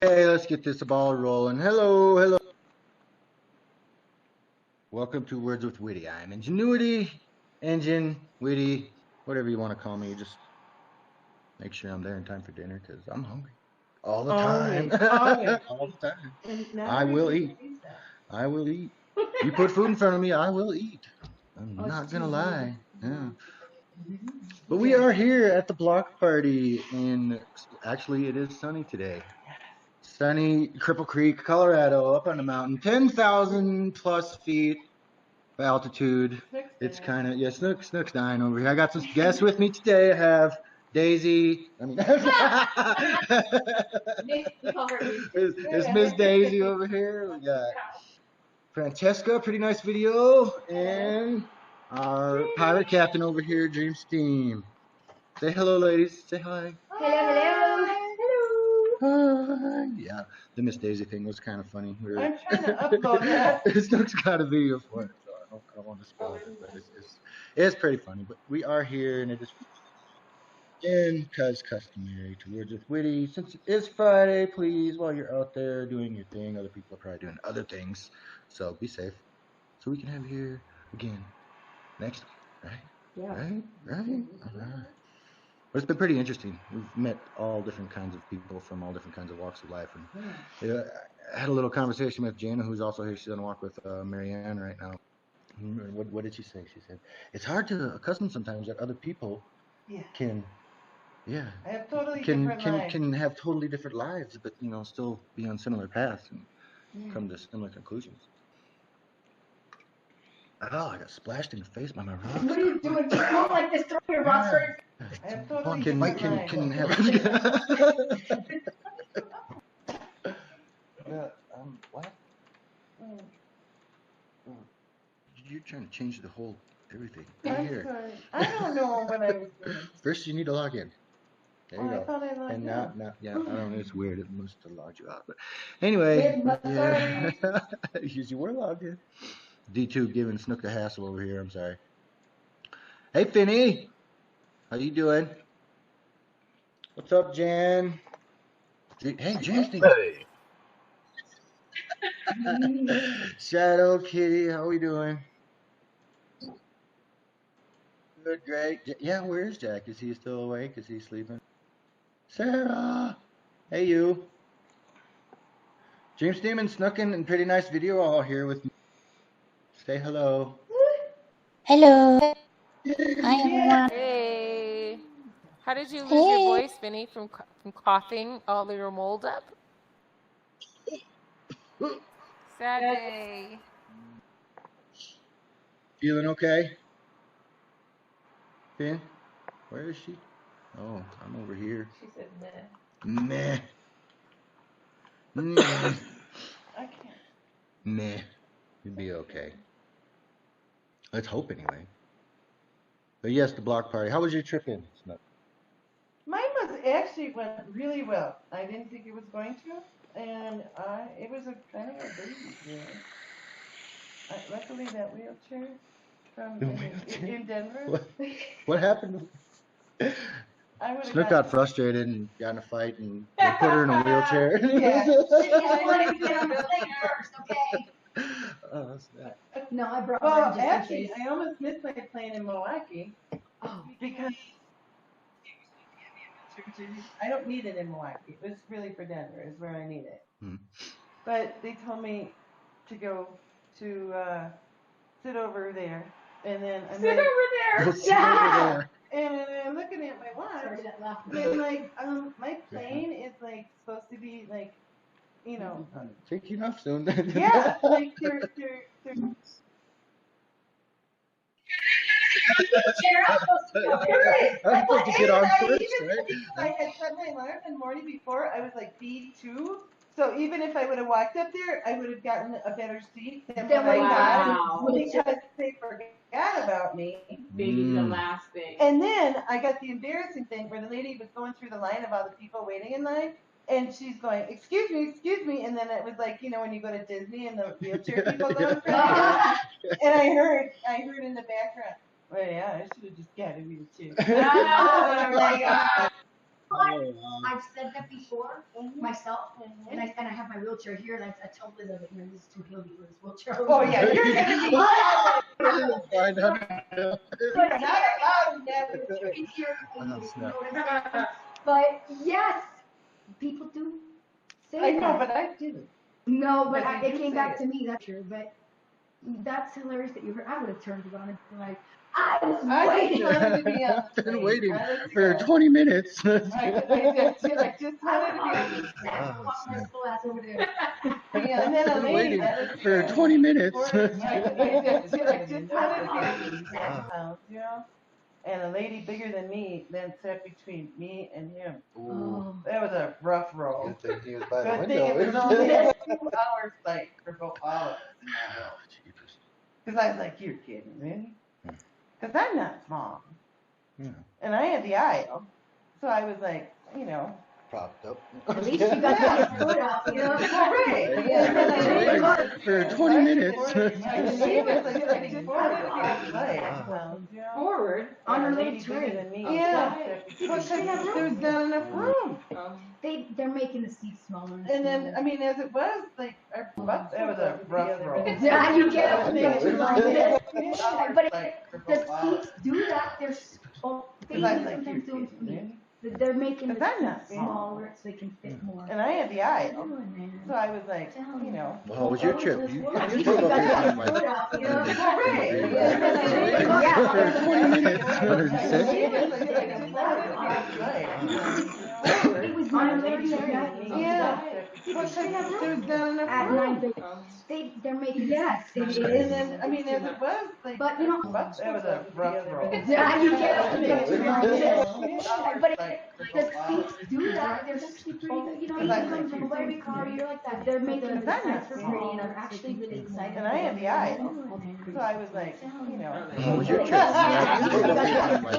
Hey, let's get this ball rolling. Hello, hello. Welcome to Words with Witty. I'm Ingenuity, Engine, Witty, whatever you want to call me. Just make sure I'm there in time for dinner because I'm hungry. All the time. All the time. I will eat. I will eat. You put food in front of me, I will eat. I'm not going to lie. Yeah. But we are here at the block party, and actually it is sunny today. Sunny Cripple Creek, Colorado, up on the mountain, 10,000 plus feet of altitude. It's kind of, yeah, Snook's dying over here. I got some guests with me today. I have Daisy. I mean, it's Miss Daisy over here. We got Francesca, pretty nice video, and our pirate captain over here, Dream Steam. Say hello, ladies. Say hi. Hello. Yeah, the Miss Daisy thing was kind of funny. I'm trying to upload that. Snook's got a video for it, so I don't want to spoil it, but it's pretty funny. But we are here, and it is again, because customary to Words with Witty. Since it is Friday, please, while you're out there doing your thing, other people are probably doing other things, so be safe. So we can have you here again next week, right? Yeah. Right. All right. But it's been pretty interesting. We've met all different kinds of people from all different kinds of walks of life. And I had a little conversation with Jana, who's also here. She's on a walk with Marianne right now. What did she say? She said, it's hard to accustom sometimes that other people can have totally different lives. Can have totally different lives, but, you know, still be on similar paths and come to similar conclusions. Oh, I got splashed in the face by my rocks. What are you doing? Just go like this, throw your rocks right. I have totally Can have what? You're trying to change the whole everything. Right here. Sorry. I don't know what I was doing. First, you need to log in. There you go. I thought I logged and in. Now, I don't know. It's weird. It must have logged you out. But anyway, yeah. You were logged in. D2 giving Snook a hassle over here. I'm sorry. Hey, Finny. How you doing? What's up, Jan? Hey, Jan's thing. Hey. Shadow Kitty, how we doing? Good, great. Yeah, where's Jack? Is he still awake? Is he sleeping? Sarah! Hey, you. Dream Steam and Snookin' and pretty nice video all here with me. Say hello. Hello. Hi, everyone. Hey. How did you lose your voice, Vinny, from coughing all your mold up? Sad day. Feeling okay? Finn? Where is she? Oh, I'm over here. She said meh. Meh. Meh. I can't. Meh. You'll be okay. Let's hope anyway. But yes, the block party. How was your trip in? Mine actually went really well. I didn't think it was going to, and it was a kind of a breeze. Yeah. Luckily, that wheelchair from in Denver. What happened? Snook got frustrated and got in a fight, and they put her in a wheelchair. Oh, that's that. No, I brought Well, mine just actually, in case. I almost missed my plane in Milwaukee because I don't need it in Milwaukee. It was really for Denver is where I need it. But they told me to go to sit over there, and then I'm Sit like, over there. yeah. And I'm looking at my watch, and like my plane is like supposed to be like, you know, taking off soon. yeah, like they're I'm supposed to get on first, right? I had set my alarm the morning before. I was like B2. So even if I would have walked up there, I would have gotten a better seat than what I got because they forgot about me. Being the last thing. And then I got the embarrassing thing where the lady was going through the line of all the people waiting in line. And she's going, excuse me. And then it was like, you know, when you go to Disney and the wheelchair people go in front of you. And I heard in the background, well, yeah, I should have just got a wheelchair. I've said that before myself, and I have my wheelchair here, and I tell Liz, that this is too hilly for this wheelchair. Oh yeah, you're gonna be Find out. But not allowed to have a wheelchair in here. But yes, people do say I know, that. but I didn't. No, but But they it do came say back it. to me. That's true. But that's hilarious that you heard. I would have turned around and been like, I was I waiting. just wanted to be on I've been waiting I was- for 20 minutes. I just wanted to be Over there. Yeah, and then a I've been lady waiting that was for 20 minutes. I just wanted to be, you know? And a lady bigger than me then sat between me and him. Oh. That was a rough roll. Good thing he was by the Good thing it was window. only a 2 hour flight for both all of us. Oh, jeepers. Because I was like, you're kidding, really? Because I'm not small. Yeah. And I had the aisle. So I was like, you know. Propped up. At least you got your foot out, you know? Right. Yeah, And then I for 20 minutes. She was like, I just wanted to be on flight. You know? Forward on her And a little lady bigger tray. than me. Yeah. Because there's not enough room. They're making the seats smaller. And then, I mean, as it was, like, that was a rough roll. Yeah, you get up there too long. But Like, the seats do that. They're they Because I was like, sometimes do you're it for me. kidding. They're making the Because I'm seats not small. smaller so they can fit more. And I had the aisle. Doing, man. So I was like, you know. Well, how was your trip? You At least drove you up here got on your foot my out, you know? Right. for 20 minutes. 106. It was on a little tray. Yeah. Because there's not enough At room. 9:30. They're making yes, it And is. then, I mean, as it was, like, But you know, that was a rough roll. yeah, you get up there too long. But Like, the seats do that. They're actually pretty good. You know, you come from a very car, you're like that. They're making the seats pretty, and I'm actually really excited. And I had the aisle. So I was like, you know. How was your trip? You drove up here on my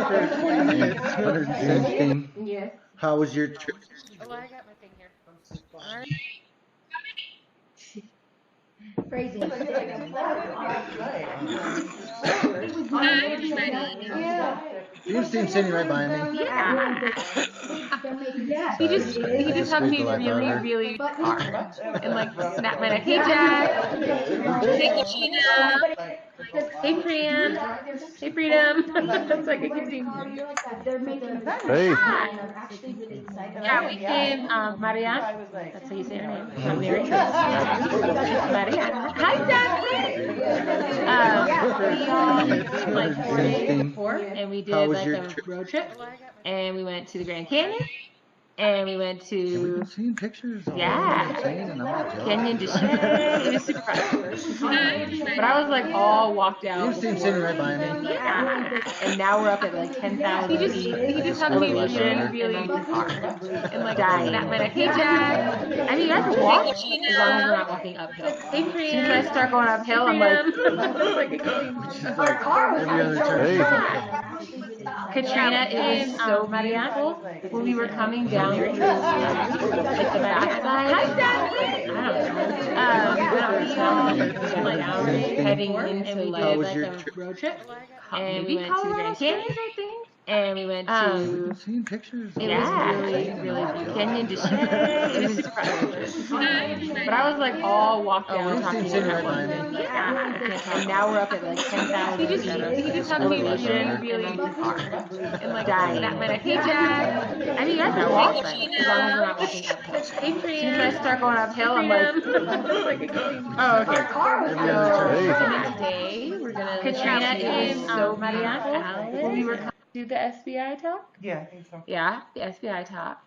for 20 minutes. 116. Yes. How was your trip? Oh, I got my thing here. Crazy. Yeah. You seem sitting right by me. He just hugged me really hard and like snapped my neck. Hey Jack. Hey Katrina. Hey Priyan. Hey Freedom. That's like a kid thing. Hey. Yeah, we came, Marianne. That's how you say her name. I'm Mary. Marianne. Hi, Dad. We like 4 days before, and we did How was like your a trip? road trip, and we went to the Grand Canyon, and we went We've to been seeing pictures. Of Yeah. and I'm not jealous. Canyon de Chelly. It was super fun. But I was like all walked You out. seem sitting right by me. Yeah. And now we're up at like 10,000 feet. He just hugged me really hard and like snapped my neck. Hey Jack. I mean, you guys can walk as long as we're not walking uphill. Hey Priyan. As soon as I start going uphill, I'm like, She's like every other turn. Katrina, it was so beautiful when we were coming down like the backside. Hi, Dad. I don't know. Like heading into like a road trip, and we went to the Grand Canyon, I think. And we went to. We've been seeing pictures. It was really beautiful. Canyon de Chelly. It was super fun. But I was like all walked out You talking seem sitting to right him. by me. Yeah. And now we're up at like 10,000. He just hugged me really hard and like snapped my neck. Hey Jack. I mean, you guys can walk as long as we're not walking uphill. Hey Priyan. As soon as I start going uphill, I'm like, oh okay. Every other turn. So today we're gonna. Katrina is so beautiful. When we were coming to the SBI talk. Yeah, I think so. Yeah, the SBI talk.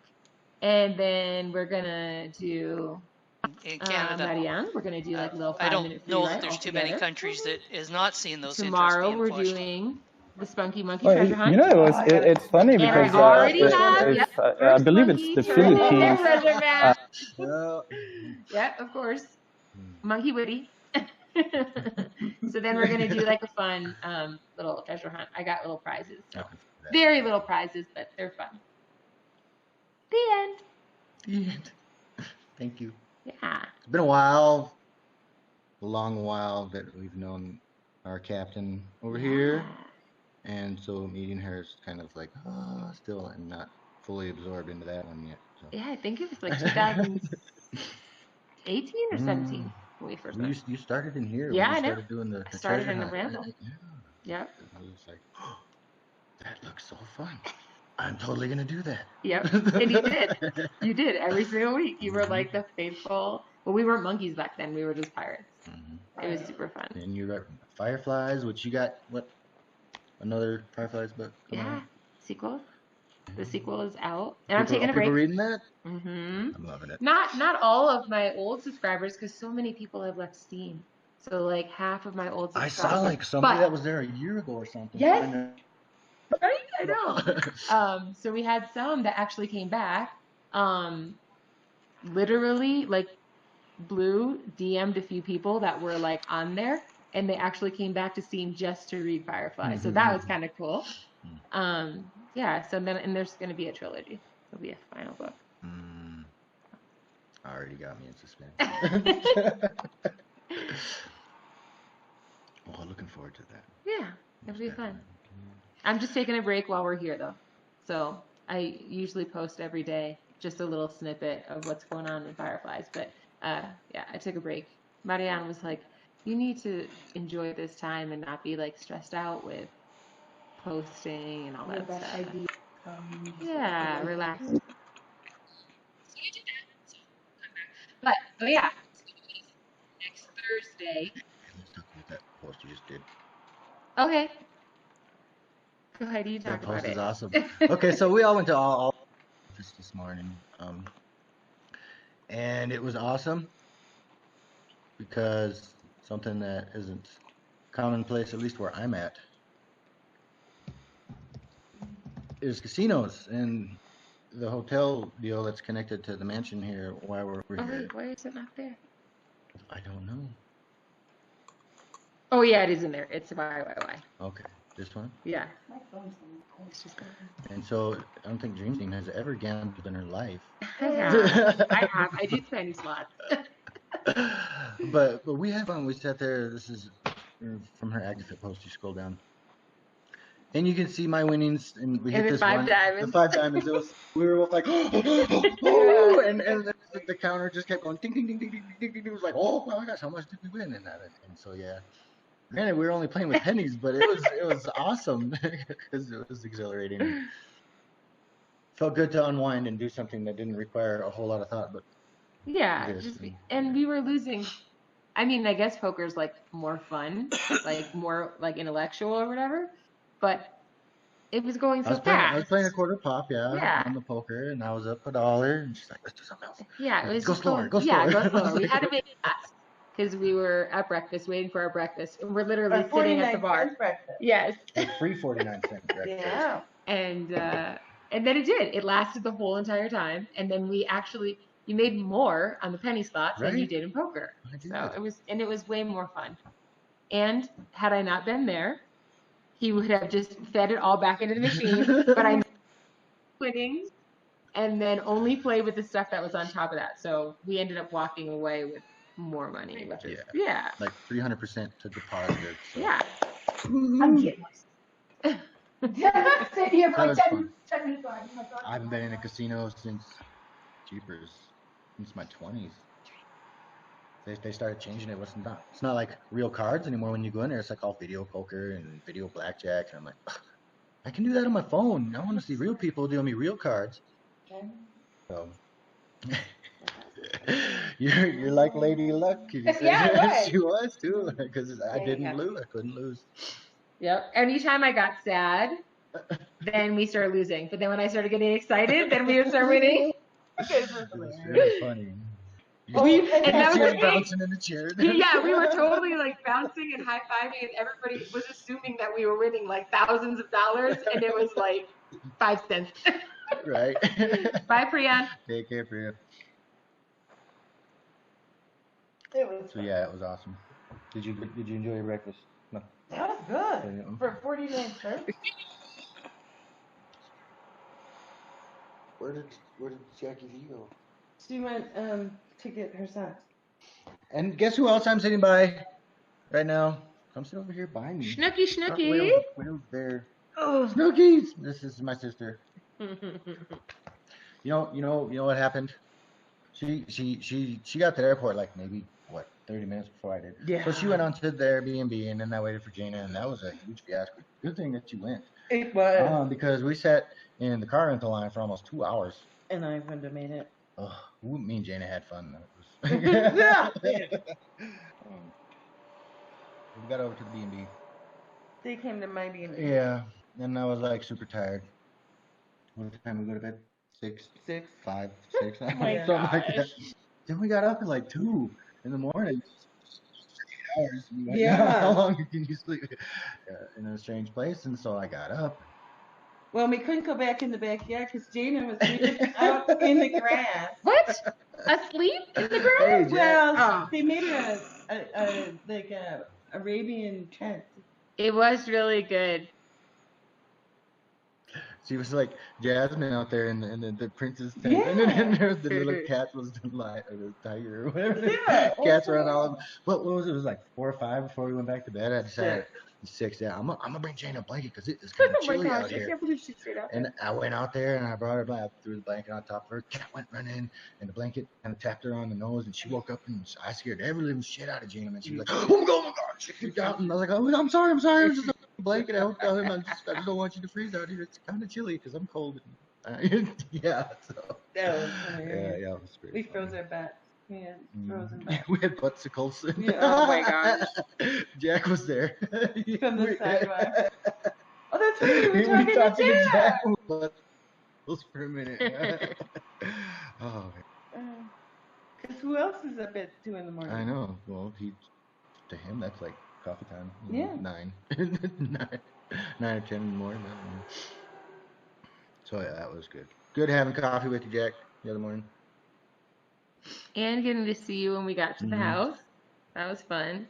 And then we're gonna do in Canada. Marianne, we're gonna do like a little I 5-minute don't free know ride that there's too many altogether. countries that is not seeing those Tomorrow interests we're being pushed. doing the Spunky Monkey Well, Treasure Hunt. you know, it's funny And I because already have, it's, I believe it's the Philippines. Treasure map. Well, Yeah, of course. Monkey Witty. So then we're gonna do like a fun little treasure hunt. I got little prizes. So very little prizes, but they're fun. The end. thank you. Yeah. It's been a long while that we've known our captain over here. And so meeting her is kind of like, still, and not fully absorbed into that one yet. So. Yeah, I think it was like 2018 or 17 when we first met. You started in here. Yeah, when I you know. started doing the I started treasure in the hunt. ramble. Yeah. Yep. I was like, that looks so fun. I'm totally gonna do that. Yep. And you did. You did every single week. You were like the faithful. Well, we weren't monkeys back then. We were just pirates. It was super fun. And you got Fireflies, which you got what? Another Fireflies book? Yeah. Sequel. The sequel is out, and I'm taking a break. People reading that? Mm-hmm. I'm loving it. Not all of my old subscribers, because so many people have left Steam. So like half of my old subscribers. I saw like somebody that was there a year ago or something. Yes. Right? I know. So we had some that actually came back. Literally, like, Blue DM'd a few people that were like on there, and they actually came back to Steam just to read Firefly. So that was kind of cool. Yeah. So then, and there's going to be a trilogy. There'll be a final book. Already got me in suspense. Well, looking forward to that. Yeah, it'll be fun. I'm just taking a break while we're here, though. So I usually post every day just a little snippet of what's going on in Fireflies. But yeah, I took a break. Marianne was like, you need to enjoy this time and not be like stressed out with posting and all that stuff. Yeah, relax. So I did that. So come back. But yeah, next Thursday. Let's talk about that post you just did. Okay. Go ahead, you talk That about post it. is awesome. Okay, so we all went to all this morning, and it was awesome because something that isn't commonplace, at least where I'm at, is casinos and the hotel deal that's connected to the mansion here. Why we're Oh here? wait, why is it not there? I don't know. Oh yeah, it is in there. It's YYY. Okay, this one. Yeah. And so I don't think Dream Team has ever gambled in her life. I have. I do penny slots. but we had fun. We sat there. This is from her ActiveFit post. You scroll down, and you can see my winnings. And we hit the this five one. diamonds. The 5 diamonds. We were both like, oh, and the counter just kept going ding ding ding ding ding ding ding. It was like, oh my gosh, how much did we win? And so yeah. Granted, we were only playing with pennies, but it was awesome because it was exhilarating. Felt good to unwind and do something that didn't require a whole lot of thought. But yeah, and we were losing. I mean, I guess poker's like more fun, like more like intellectual or whatever. But it was going so fast. I was playing a quarter pop, yeah, on the poker, and I was up $1, and she's like, "Let's do something else." Yeah, it was go slower. Go slower. Yeah, go slower. We had to make it fast. Because we were at breakfast, waiting for our breakfast, and we're literally sitting at the bar. Yes. It's free 49-cent breakfast. Yeah. And then it did. It lasted the whole entire time, and then you made more on the penny slots than you did in poker. So it was way more fun. And had I not been there, he would have just fed it all back into the machine. But I winnings, and then only played with the stuff that was on top of that. So we ended up walking away with more money, which is like 300% to the positive. So. Yeah. I'm kidding myself. Sit here for like 10 minutes. I haven't been in a casino since my 20s. They started changing it. It's not like real cards anymore. When you go in there, it's like all video poker and video blackjack. And I'm like, I can do that on my phone. I want to see real people deal me real cards. So. You're like Lady Luck. Yeah, she was too, because I didn't lose. I couldn't lose. Yep. Anytime I got sad, then we started losing. But then when I started getting excited, then we would start winning. It was very funny. And that was bouncing in the chair. Yeah, we were totally like bouncing and high fiving, and everybody was assuming that we were winning like thousands of dollars, and it was like 5 cents. Right. Bye, Priyan. Take care, Priya. So yeah, it was awesome. Did you enjoy your breakfast? No. That was good for 49 cents. Where did Jackie Lee go? She went to get her socks. And guess who else I'm sitting by right now? Come sit over here by me. Snooky. Way over there. Snookies. This is my sister. You know what happened? She got to the airport like maybe 30 minutes before I did. Yeah. So she went on to the Airbnb, and then I waited for Gina, and that was a huge fiasco. Good thing that you went. It was. Because we sat in the car rental line for almost 2 hours. And I wouldn't have made it. Oh, me and Jana had fun. Yeah. We got over to the B&B. They came to my B&B. Yeah, and I was like super tired. What time we go to bed? 6, 5, 6. Oh my Something like that. gosh. Then we got up at like 2 in the morning. 8 hours. Like, Yeah. How long can you sleep in a strange place? And so I got up. Well, we couldn't go back in the backyard because Jana was sleeping out in the grass. What? Asleep in the grass? Hey, Jack. Well, they made a Arabian tent. It was really good. She was like Jasmine out there in the princess tent, Yeah. and then there was the little cat was the lion or the tiger or whatever. Yeah. Cats around all of them. What was it? It was like 4 or 5 before we went back to bed. I decided 6. Yeah, I'm gonna bring Jane a blanket because it is kind of Oh my chilly gosh, out I here. can't believe she stayed out there. And I went out there and I brought her blanket, threw the blanket on top of her. Cat went running, and the blanket kind of tapped her on the nose, and she woke up, and I scared every living shit out of Gina. And she was like, "Oh my god!" She freaked out, and I was like, "Oh, I'm sorry. It's just a blanket. I just don't want you to freeze out here. It's kind of chilly because I'm cold." Yeah. So. That was hilarious. Yeah, it was pretty. We funny. froze our butts. We had frozen butts. We had buttsicles. Yeah. Oh my gosh. Jack was there. From the sidewalk. Oh, that's right. We were talking to Jack. Buttsicles for a minute. Oh, Because who else is up at 2 in the morning? I know. Well, to him that's like coffee time. Yeah. 9, 9 or 10 in the morning. I don't know. So yeah, that was good. Good having coffee with you, Jack, the other morning. And getting to see you when we got to the house. That was fun.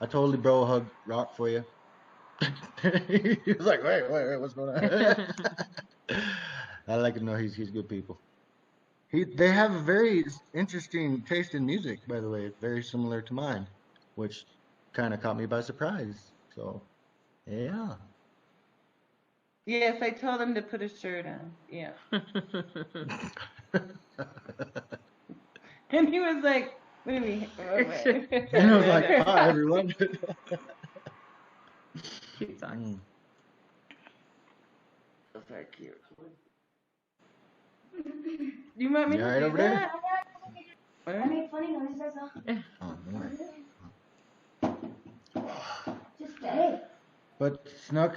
I totally bro hug rock for you. He was like, wait, what's going on? I like to know he's good people. They have a very interesting taste in music, by the way, very similar to mine, which kind of caught me by surprise. So, yeah. Yes, I told him to put a shirt on. Yeah. And he was like, what do we? And I was like, hi, everyone. Cute song. Those are cute. You want me You to all right do over there? that? I make funny noises. Oh, man. Just stay. But Snook,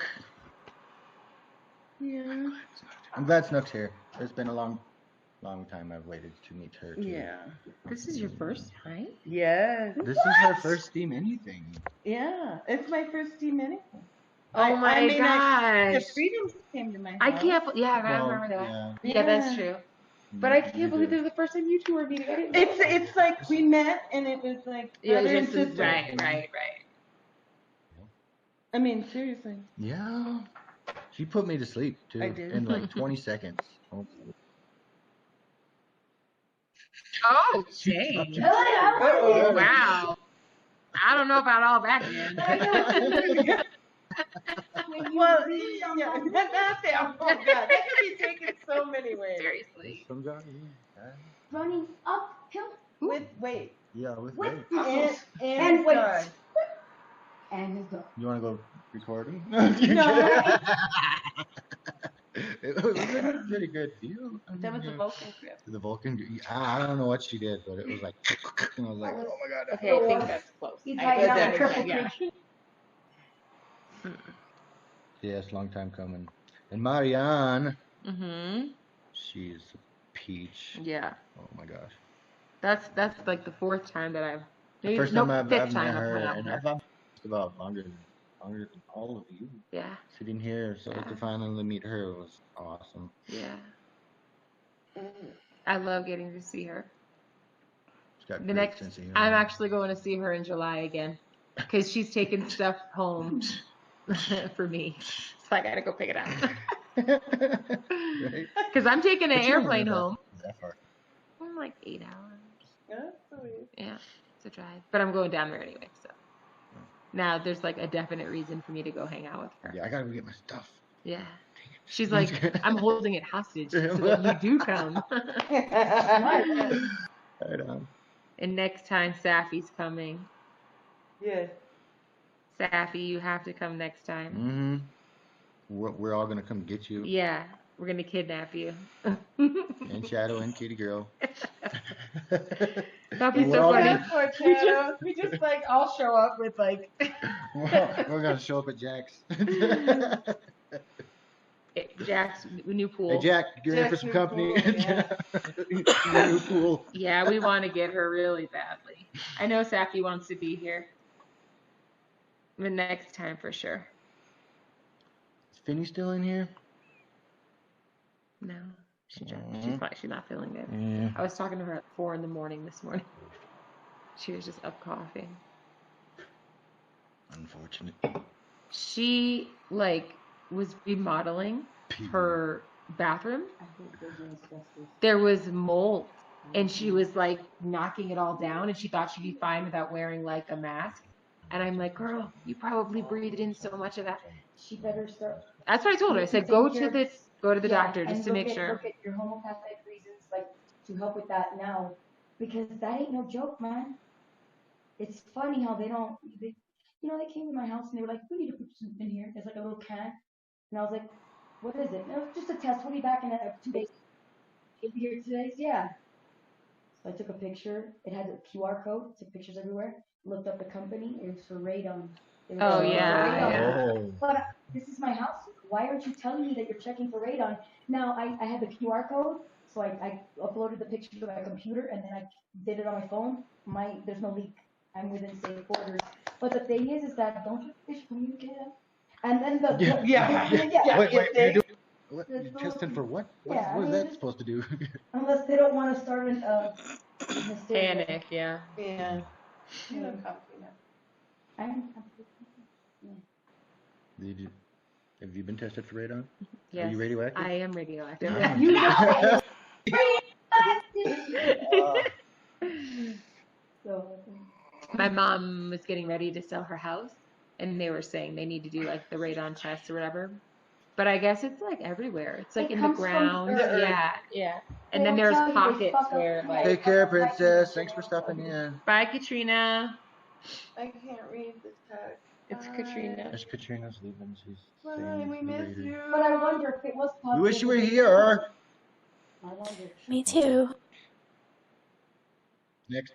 Yeah. I'm glad Snook's here. It's been a long time I've waited to meet her, too. Yeah. This is your first time? Yes. This is her first Steam anything. Yeah. It's my first team anything. Oh my The gosh. Freedoms came to my house. I can't, yeah, I Well, remember that. yeah. Yeah, that's true. But I You can't believe did. this is the first time you two are meeting. I didn't know. It's like we met and it was like Yeah, brother and just sister. right. I mean, seriously. Yeah. She put me to sleep, too. I did. In like 20 seconds. Oh. Oh, dang. Uh-oh. Wow. I don't know about all that, man. Well, yeah, that's it. Oh God, that could be taken so many ways. Seriously. Some guy, Running uphill With weight yeah, with with weight. muscles and and weight. dog. And his dog. You want to go recording? No. It was a pretty good deal. That was a Vulcan trip. The Vulcan. I don't know what she did, but it was like, and I was like, oh my god. Okay, I think that's close. He's I hiding think out that in is- Purple yeah. Creek. Yes, long time coming. And Marianne, Mm-hmm. she's a peach. Yeah. Oh my gosh. That's like the fourth time that I've. Maybe, First nope, time I've fifth met time her, I've and met I've just about longer than all of you Yeah. sitting here. So Yeah. to finally meet her was awesome. Yeah. I love getting to see her. She's got The great next, sense of humor. I'm actually going to see her in July again because she's taking stuff home for me. So I got to go pick it up. Right? Because I'm taking an But you don't airplane live home. that far. I'm like 8 hours. That's so weird. Yeah, it's a drive. But I'm going down there anyway, so. Now there's like a definite reason for me to go hang out with her. Yeah, I gotta go get my stuff. Yeah. She's like, I'm holding it hostage so that you do come. Right on. And next time, Safi's coming. Yes. Safi, you have to come next time. Mm-hmm. We're all gonna come get you. Yeah, we're gonna kidnap you. And Shadow and Kitty Girl. That'd be We're so all funny. We just like all show up with like. We're gonna show up at Jack's. Jack's new pool. Hey Jack, you're here for some company. Pool, yeah. New pool. Yeah, we want to get her really badly. I know Safi wants to be here. The next time for sure. Is Finny still in here? No, she's not feeling good. Yeah. I was talking to her at 4 a.m. this morning. She was just up coughing. Unfortunate. She was remodeling her bathroom. There was mold, and she was like knocking it all down, and she thought she'd be fine without wearing like a mask. And I'm like, girl, you probably breathed in so much of that. She better start. That's what I told her. I said, go to the doctor just and to make sure. Look at your homeopathic reasons, like to help with that now, because that ain't no joke, man. It's funny how they came to my house and they were like, we need to put something in here. There's like a little can, and I was like, what is it? No, it's just a test. We'll be back in 2 days. You'll be here 2 days, yeah. So I took a picture. It had a QR code. Took pictures everywhere. Looked up the company. It was for radon. Oh yeah. Oh. But this is my house. Why aren't you telling me that you're checking for radon? Now I had the QR code, so I uploaded the picture to my computer and then I did it on my phone. There's no leak. I'm within safe borders. But the thing is that don't you fish communicate? And then Wait, you're testing for what? Yeah, What is that supposed to do? unless they don't want to start a hysteria. Panic, yeah. Yeah. Have you been tested for radon? Yes. Are you radioactive? I am radioactive. My mom was getting ready to sell her house, and they were saying they need to do like the radon test or whatever. But I guess it's like everywhere. It's like It in the comes from ground. the earth. Yeah. They And then don't there's tell you, they pockets fuck up where like. Take care, princess. Thanks for stopping in. Bye, Katrina. I can't read the text. It's Katrina. As Katrina's leaving, she's Bye, staying we miss later. you. But I wonder if it was We wish you were positive. here. I wonder. Me too. Next.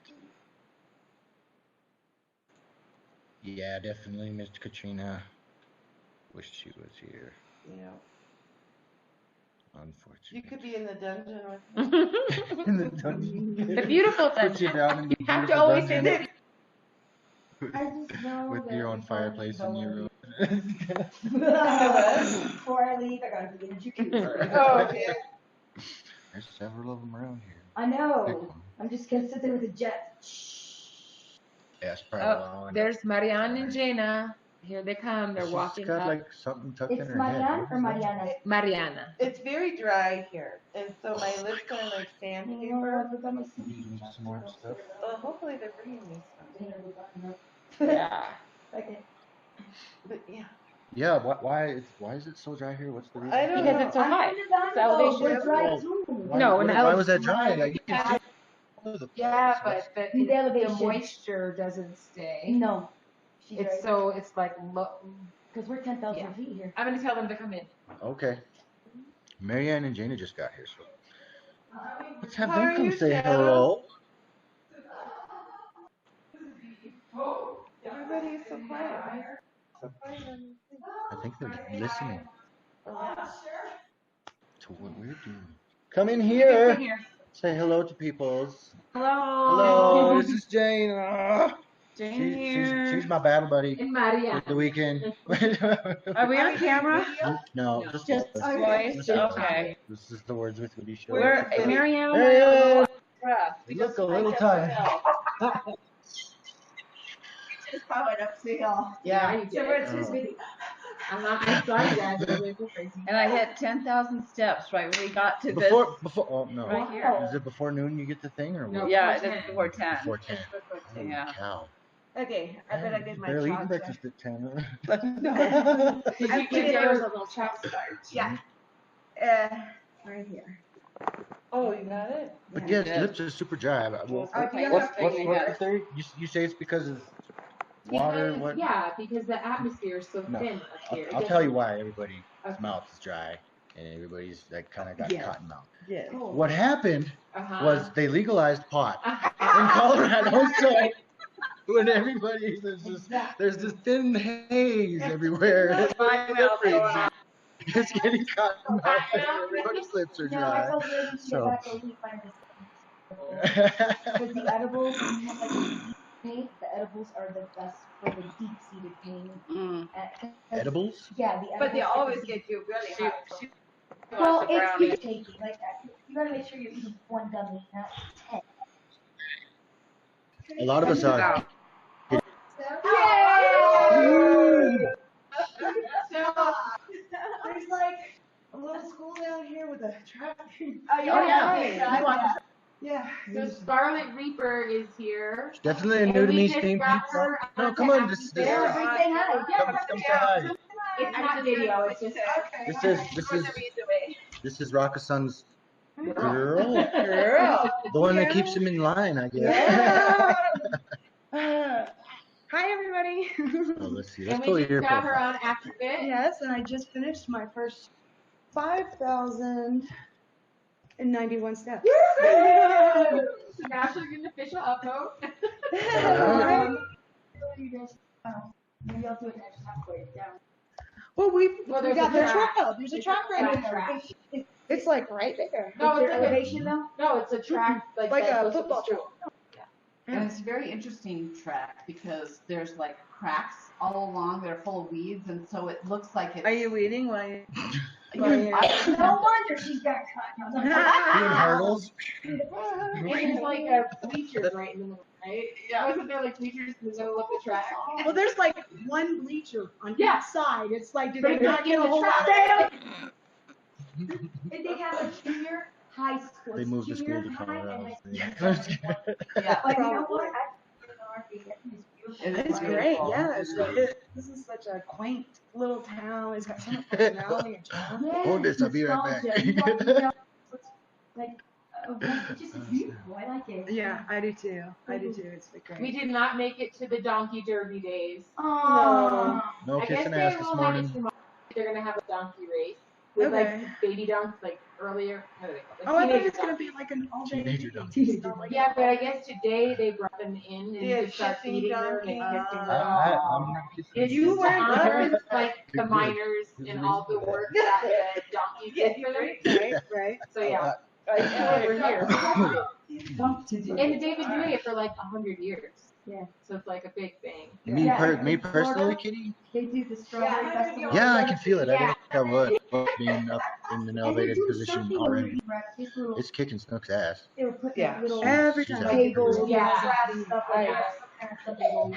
Yeah, definitely missed Katrina. Wish she was here. Yeah. Unfortunate. You could be in the dungeon with me. In the dungeon. The beautiful Put you dungeon. down in the You have to beautiful always say dungeon. that. I just know With that your own before I fireplace go in your room. Before I leave, I gotta get a jacuzzi. Oh, okay. There's several of them around here. I Pick know. one. I'm just gonna sit there with a jet. Yeah, it's probably Oh, long. there's Marianne and Jaina. Here they come. They're She's walking got up. like something tucked in It's her Marianne head. or What is that? Mariana? Mariana. It's very dry here, and so my lips are like Oh, sandpaper. I forgot my You need some more stuff. Hopefully they're bringing me some. Yeah. Okay. But yeah. Yeah, why is it so dry here? What's the reason? I don't Because know. it's so high. It's elevation. We're dry Oh. too. No, and why was that dry? Like, you can Yeah. see all over the Yeah, place. but The the elevation. moisture doesn't stay. No. She's It's right. so it's like Because we're 10,000 Yeah. feet here. I'm gonna tell them to come in. Okay. Marianne and Jaina just got here, so let's have How them are come you, say Shadow? hello. Everybody is so quiet. Right? So quiet on this I think they're listening thing. to what we're doing. Come in here. Say hello to peoples. Hello. Hello, this is Jane. She's my battle buddy And Maria. for the weekend. Are we on camera? No, Just us. voice? Just us. Okay. This is the Words with Witty show. We're Marianne. Hey, Breath. you look a little tired. Just powered up the hill. Yeah, Yeah. you did. I'm sorry, guys. I'm really crazy. And I hit 10,000 steps right when we got to Before, oh no. Right here. Is it before noon you get the thing or No. what? this. Yeah, Before it's before 10. Before 10. Holy Yeah. cow. Okay, I bet I did my Barely eating chalk. breakfast at 10. I did there was a little chalk start. Yeah. Right here. Oh, you got it? But yes, lips are super dry. What's there? You say it's because of water? Because, What? yeah, because the atmosphere is so No. thin up here. I'll tell you why everybody's Okay. mouth is dry and everybody's like kind of got Yeah. cotton mouth. Yeah. Cool. What happened Uh-huh. was they legalized pot in Colorado, so when everybody there's this thin haze everywhere. That's my mouth going on. It's getting cotton mouth and everybody's lips are No, I dry. told Liz we should So- get back to leaf find this. Because the edibles, when you have like deep pain, the edibles are the best for the deep-seated pain. Mm. 'Cause- Edibles? Yeah, the edibles. But they get always the get you really She- hot. she- Well, the it's brownie. deep shaking. Like you gotta make sure you're eating one gummy, not 10. A lot of us are. There's like a little school down here with a track. Yeah. So Scarlet Reaper is here. Definitely a And new to we me just theme. got her No, on come the on, Happy this Bear. Come say hi. come say hi. It's not video, it's just This is Rockason's girl, Girl. the one that keeps him in line, I guess. Hi, everybody. Oh, let's see. And Let's we pull just your got her profile. on AfterFit. Yes, and I just finished my first 5,091 steps. So now she's an official upvote. Maybe I'll do it next time for you. Down. Well, we Well, got there's the a track. trail. There's a track right Track, there. track. It's like right there. No, Is it's there like elevation though? No, it's a track like Like that a goes to the football school. And it's a very interesting track because there's like cracks all along that are full of weeds, and so it looks like it's. Are you eating while you? No wonder she's got Doing cotton. hurdles. And there's like a bleachers right in the middle, right? Yeah. Wasn't there like bleachers in the middle of the track? Well, there's like one bleacher on Yeah. each side. It's like, do But they it's not not get in a the whole track. lot? Did they have a junior high school? They moved the junior school to high Colorado. and Yeah. But you know what? It's great. Yeah, this is such a quaint little town. It's got so much personality and charm. Hold this, I'll be right back. Like, it's just beautiful. I like it. Yeah, I do too. I do too. It's great. We did not make it to the donkey derby days. Oh. No I guess kissing they ass this will have it morning. tomorrow. They're gonna have a donkey race with Okay. like baby donkeys, like earlier. What are they called? Oh, Like I thought teenager it was gonna donkeys. be like an all-day Teenager activity. Yeah, but I guess today they brought them in and Yeah, just start kissing feeding them and donkey. kissing them. I'm not kissing. It's You just to were honor there. like the miners and all the work that the donkeys did for them. Right, right. So yeah, we're here. And they've been doing it for like 100 years. Yeah. So it's like a big thing. Me personally, Kitty? They do the strawberry festival. Yeah, I can feel it. I Yeah. think I would, being up in an And they're elevated doing position something already. with these little- It's kicking Snook's ass. They were putting Yeah. little Every She's time. out. tables, Yeah. traps, stuff like that.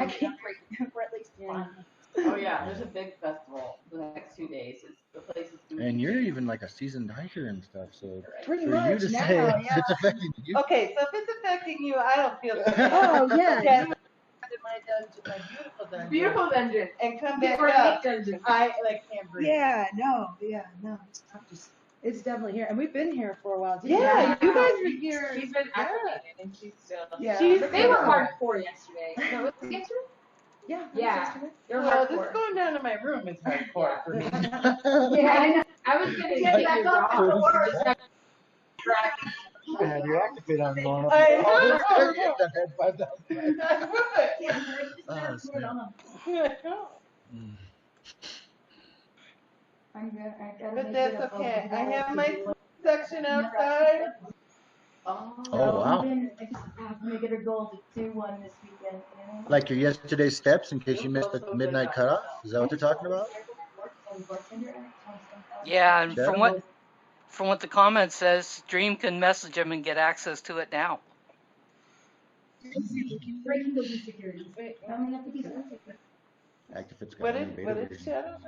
I can't wait for at least one. Oh yeah, there's a big festival the next 2 days. The place is doing. And you're even like a seasoned hiker and stuff, so Pretty for you much to now, say yeah. it's affecting you. Okay, so if it's affecting you, I don't feel it. Oh, yeah. Get my dungeon, my beautiful dungeon. Beautiful dungeon. And come back Before up. dungeon. I like can't breathe. Yeah, no. It's not just. It's definitely here, and we've been here for a while. Too. Yeah, you guys were here. She's been acclimated and she's still. Yeah. They were hardcore yesterday. No, was it yesterday? Yeah. Yeah. They're Well, hardcore. just going down to my room is hardcore for me. Yeah, I was gonna Get take back you up wrong. to work. Just got Yeah, you're activated on going up. I I'm good. I gotta But make that's it up okay. over I the have wall. my section outside. Oh, wow. I just have to get a goal to do one this weekend. You know? Like your yesterday's steps in case you missed the midnight cutoff? Is that what they're talking about? Yeah, and Yeah. from what the comment says, Dream can message him and get access to it now. Breaking those insecurities. Coming up with these insecurities. ActiveFit's got What one is beta what is version. shadows?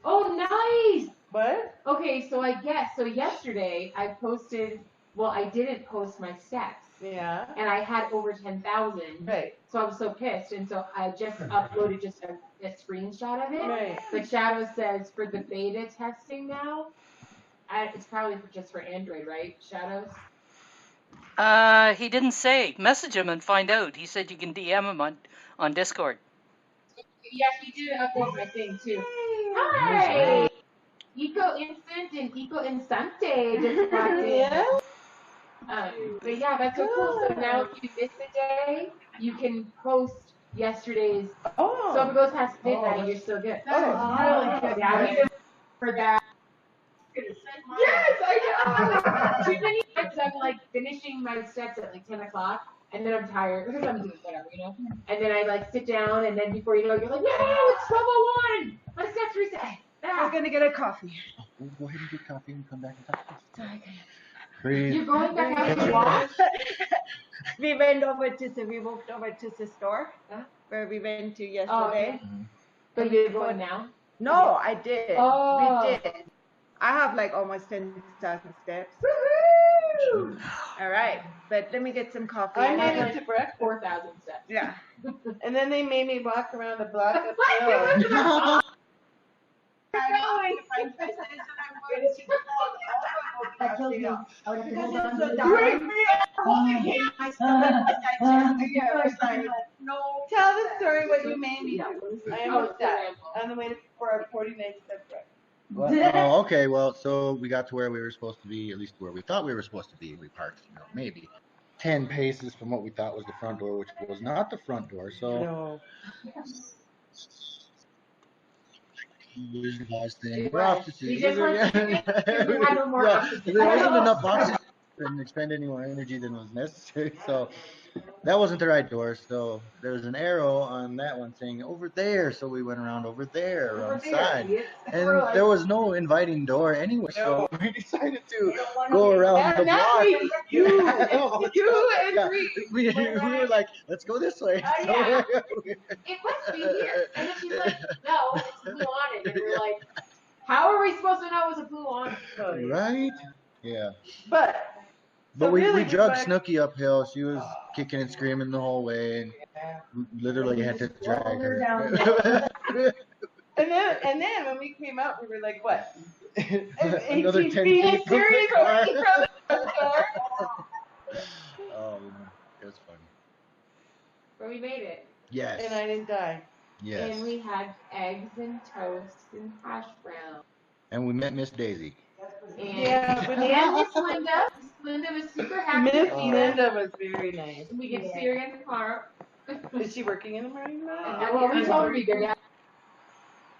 Oh, nice. What? Okay, so I guess, so yesterday I posted, well, I didn't post my steps. Yeah. and I had over 10,000. Right. So I was so pissed, and so I just uploaded just a screenshot of it. Right. But Shadow says for the beta testing now, it's probably just for Android, right, Shadows? He didn't say. Message him and find out. He said you can DM him on Discord. Yeah, he did upload my thing too. Hi! Eco Instant and Eco Instante just brought in. Yeah. But yeah, that's so cool. So now if you miss a day, you can post yesterday's. Oh. So if it goes past midnight, you're still good. That is really good. Yeah, we just for that. Yes, I know. Too many times I'm like finishing my steps at like 10 o'clock, and then I'm tired because I'm doing whatever, you know. And then I like sit down, and then before you know, you're like, no, it's 12:01. My steps reset. I'm gonna get a coffee. Go ahead and get coffee and come back and talk to us. Sorry. Breathe. You're going back out to walk? We walked over to the store where we went to yesterday. Oh, okay. But you're going now? No, I did. Oh. We did. I have like almost 10,000 steps. Woo-hoo! All right, but let me get some coffee. I made like it to breakfast. 4,000 steps. Yeah. And then they made me walk around the block uphill. That kills me. I would have to hold on to the Tell the story what you made me do. I almost died on the way for our 49 step breakfast. Oh, okay. Well, so we got to where we were supposed to be, at least where we thought we were supposed to be. We parked, maybe 10 paces from what we thought was the front door, which was not the front door. So No. visualize thing. We're off to see. There wasn't enough boxes to expend any more energy than was necessary. So that wasn't the right door. So there was an arrow on that one saying over there. So we went around over there, around the side. And there was no inviting door anywhere. So we decided to go around the block. You and we were like, let's go this way. Yeah. It must be here. And then she's like, no, it's blue on it. And we're like, how are we supposed to know it was a blue on it? Right? Yeah. But we dragged Snooki uphill. She was kicking and screaming the whole way, and we literally had to drag her. And then when we came out, we were like, what? Another 10 feet from the car. Oh, it was funny. But we made it. Yes. And I didn't die. Yes. And we had eggs and toast and hash brown. And we met Miss Daisy. And, Yeah, but and Miss Linda. Linda was super happy. Miss to see Linda was very nice. us. We get to see her in the car. Is she working in the Marine Lab? And well, we told her we did that.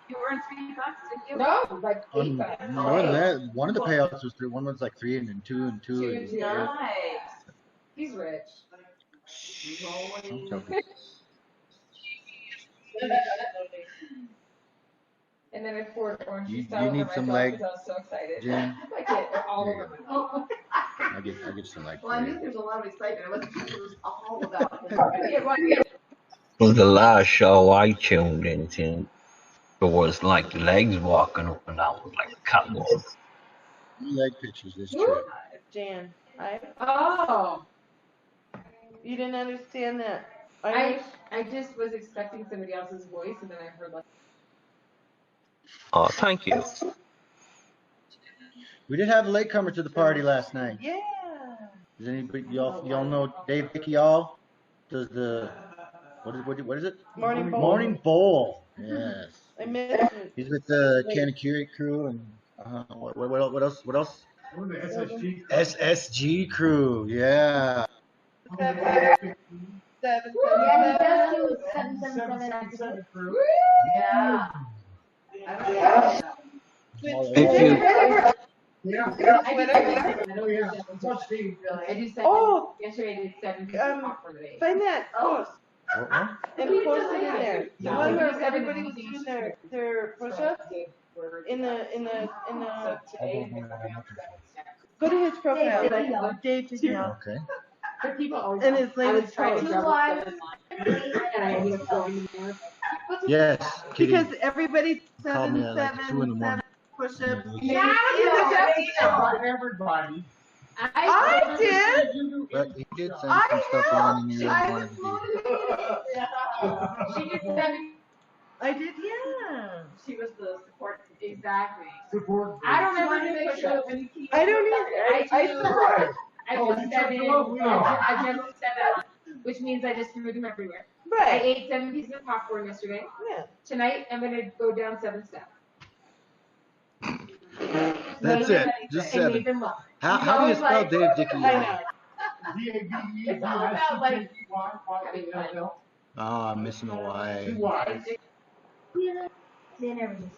You weren't $3, did you? No, like $8. More than that, one of the payouts was through. One was like 3 and then 2 and 2. And Nice. He's rich. I'm joking. And then I poured orange You- juice you out over need my some dog leg, because I was so excited. Jen? I did. They're all over my dog. I get some like. Well, I knew there was a lot of excitement. I wasn't sure it was all about For the last show I tuned into, there was like legs walking up and down like a catwalk. Leg pictures this trip. Jan, Oh. you didn't understand that. I just was expecting somebody else's voice, and then I heard like. Oh, thank you. We did have a latecomer to the party last night. Yeah. Does anybody y'all know Dave Vicky all? Does the what is it? Morning Bowl. Morning Bowl. Yes. I missed it. He's with the Kanikuri crew and what else? What else? SSG crew. Yeah. 777. Yeah, he does do 777. Yeah. If you I do 7. Oh. Yesterday I did 7 for today. Find that post What one? and post it in there. The one where everybody was doing their push-ups in the. Go to his profile. Dave Vicky. Okay. And his latest post. Yes. Kitty Because everybody's called me at like 2 in the morning. push-ups. Everybody. I did. But he did send some stuff on and you really wanted to do. She did send. I did, yeah. She was the support. Exactly. Support. I don't remember doing push-ups. I don't either. I do. I Oh, did you 7, took them up? No. I just 7, which means I just threw them everywhere. I Right. ate 7 pieces of popcorn yesterday. Yeah. Tonight, I'm going to go down 7 steps. That's it. Just 7. How do you spell Dave Dickey? I know. It's all about like having fun. Oh, I'm missing a Y. They never just.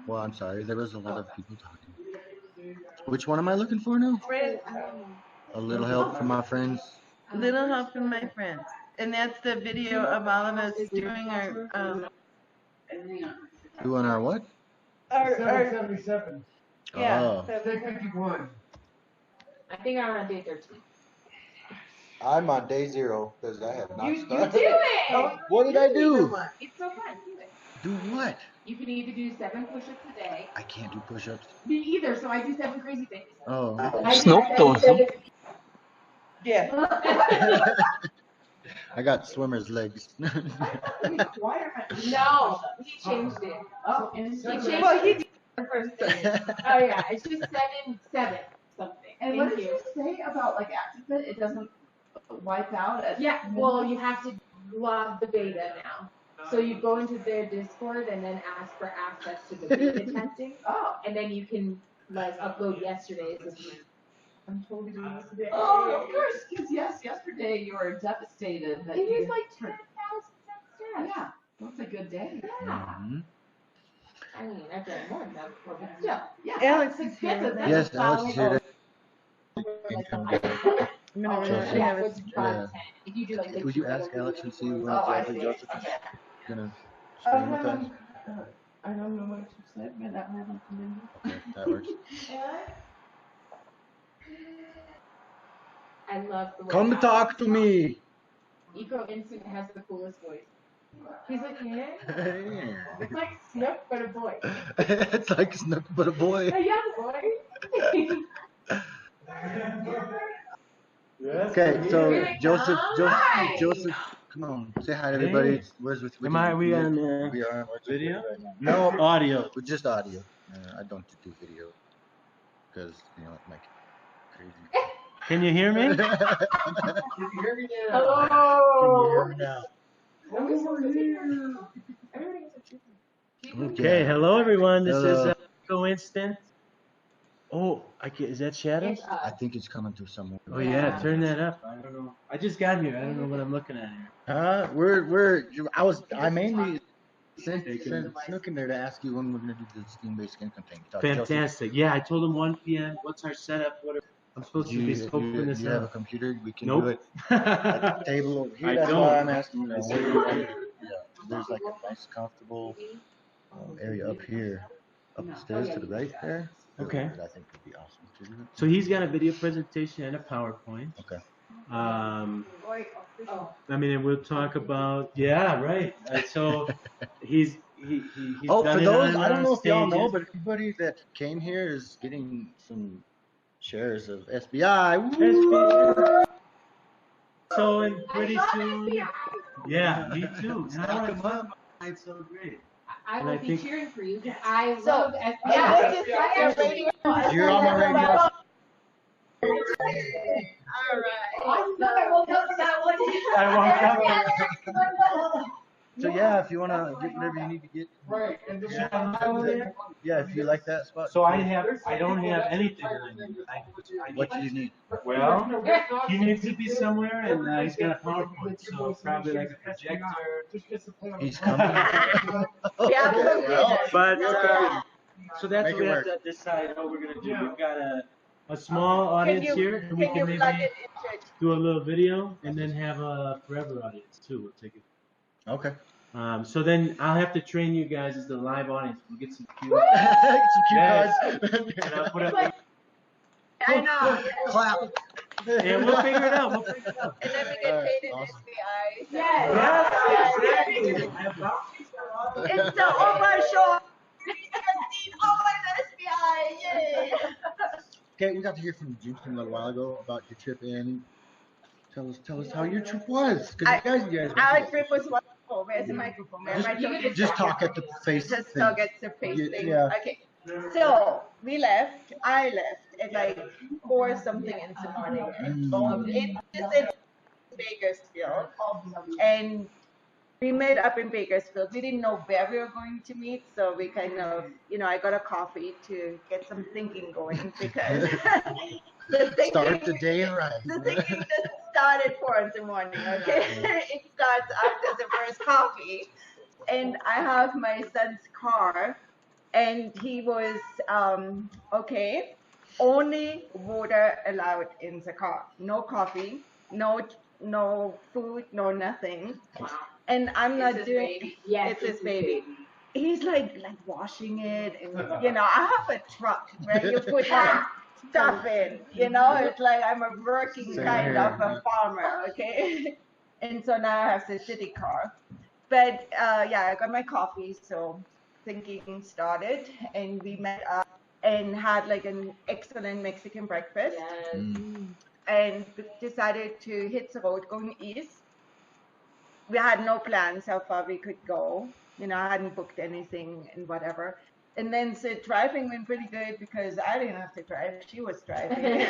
Well, I'm sorry. There was a lot of people talking. Which one am I looking for now? A little help from my friends. Little help from my friends. And that's the video of all of us doing our Doing our what? 777. yeah. Oh. 651. I think I'm on day 13. I'm on day 0 because I have not You do started. it! What did I do? It's so fun. Do it. Do what? You can either do 7 push-ups a day. I can't do push-ups. Me either, so I do 7 crazy things. Oh. Snoop does them. Yeah. I got swimmer's legs. No, he changed it. Oh, He changed Well, he it the first time. Oh yeah, it's just 7 something. And what did you say about like ActiveFit? It doesn't wipe out at Yeah, well, you have to log the beta now. So you go into their Discord and then ask for access to the beta testing. Oh. And then you can like upload yesterday's as well. I'm totally doing this today. Oh, of course, because yesterday you were devastated that It you was like turned- 10,000 steps. Yeah, that's a good day. Mhm. I mean, I've done more than that before, but still. Yeah, Alex it's is here. good. That's Yes, a Alex solid- is here. I'm gonna Chelsea. Yeah, remember. it's about 10. If you do like the Would you ask Alex and see when Oh, I exactly see. Joseph is Okay. gonna stream with us? I don't know what you said, but I haven't remembered. Okay, that works. I love the way Come that- talk to me. Eco Instant has the coolest voice. He's like, yeah. Hey. It's like Snook, but a boy. It's like Snook but a boy. A young boy. Okay, so Joseph, Hi. Joseph, come on, say hi to everybody. It's Where's with Am I? We on We are on Where's with video? Witty right now. No, Audio. with just audio. I don't do video because you know it make crazy. Can you hear me? Can you hear me now? Hello. now? Okay. Okay, hello everyone. This Hello. is Coincident. Oh, is that Shadows? It's I think it's coming through somewhere. Oh yeah, turn that up. I don't know. I just got here. I don't know what I'm looking at here. I mainly sent Snook in there to ask you when we're gonna do the steam-based skin container. Talk to Chelsea. Fantastic. Yeah, I told him 1 p.m. What's our setup? I'm supposed to be scoping this Do you have a out. computer? We can Nope. do it at the table over here. I That's don't. why I'm asking. You know, yeah, there's like a nice, comfortable area up here, up the stairs to the right there. Okay. That I think would be awesome to do. So he's got a video presentation and a PowerPoint. Okay. I mean, and we'll talk about right. So he's Oh, done for it those, on, I don't know if y'all know, stages. but everybody that came here is getting some shares of SBI. Woo! So and pretty soon, yeah, me too. And I like mine. It's so great. I And will I be think- cheering for you because I So, love let's just FBI. say your radio. You're on my radio. So yeah, if you wanna get whatever you need to get. Right. And this Yeah, if you like that spot. So I don't have anything that I need. I What do you need? Well, he needs to be somewhere, and he's got a PowerPoint, so probably like a projector. He's coming. Yeah, But so that's Make what we it have to decide what we're gonna do. We've got a small audience here, and we can maybe do a little video, and then have a forever audience too. We'll take it. Okay. So then I'll have to train you guys as the live audience. We'll get some cue. Some cue Yes. cards. And I'll put up. I know. Clap. Yeah, we'll figure it out. We'll figure it out. And then we get paid in Awesome. SBI. Yes, exactly. It's the over show. $15 SBI. Yay. Okay, we got to hear from Juice a little while ago about your trip in. Tell us how your trip was. Because you guys Our trip was wonderful. Where's the microphone? just talk at the face. Just talk at the face thing. Yeah. Okay. So I left at like 4 something in the morning. It's Bakersfield. And we met up in Bakersfield. We didn't know where we were going to meet, so we kind of, I got a coffee to get some thinking going because Start the day right. The thinking doesn't start at 4 in the morning, okay? It starts after the first coffee. And I have my son's car, and he was, okay, only water allowed in the car. No coffee, no food, no nothing. And I'm not doing, it's his baby. He's like washing it, and I have a truck where you put stuff in, it's like I'm a working kind of a farmer, okay? And so now I have the city car. But I got my coffee, so thinking started, and we met up and had like an excellent Mexican breakfast. And decided to hit the road going east. We had no plans how far we could go. I hadn't booked anything and whatever. And then the driving went pretty good because I didn't have to drive. She was driving.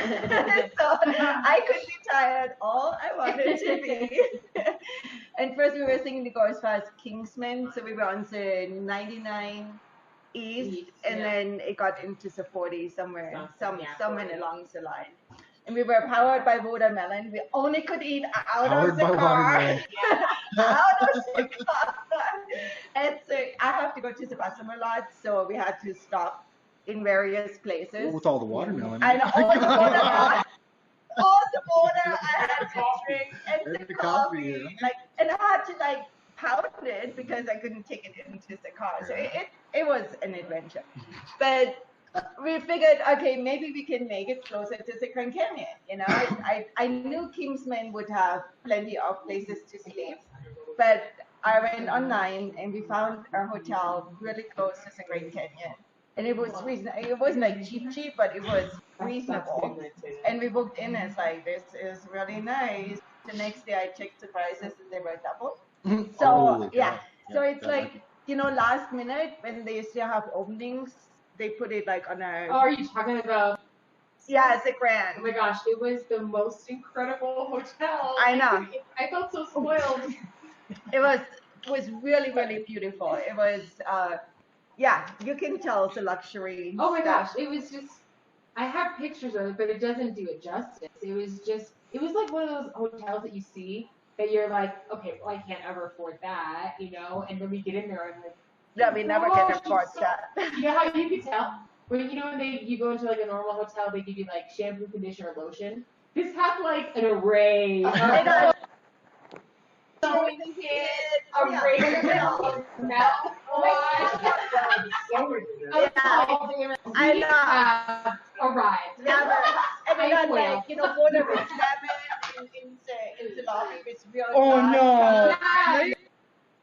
So I could be tired all I wanted to be. And first we were thinking to go as far as Kingsman. So we were on the 99 East, and then it got into the 40 somewhere along the line. And we were powered by watermelon. We only could eat out of the car. Out of the car. And so I have to go to the bathroom a lot, so we had to stop in various places. Well, with all the watermelon. And all the watermelon. All the water I had to drink, and the coffee. And I had to pound it because I couldn't take it into the car. So it was an adventure. But we figured, okay, maybe we can make it closer to the Grand Canyon. I knew Kingsman would have plenty of places to sleep, but I went online and we found a hotel really close to the Grand Canyon. And it was reasonable. It wasn't cheap, but it was reasonable. And we booked in as this is really nice. The next day I checked the prices and they were double. So so it's last minute when they still have openings, they put it on a. Oh, are you talking about? Yeah, it's a Grand. Oh my gosh, it was the most incredible hotel. I know. I felt so spoiled. It was really, really beautiful. It was, you can tell it's a luxury. Oh my gosh, it was just. I have pictures of it, but it doesn't do it justice. It was like one of those hotels that you see that you're like, okay, well, I can't ever afford that, and then we get in there and yeah, we never can afford that. You know how you can tell? When you go into a normal hotel, they give you shampoo, conditioner, lotion. This had an array. Showing the kids, array of mouthwash. I know. Arrived. Yeah, and then water with lemon in the lobby. It's really no.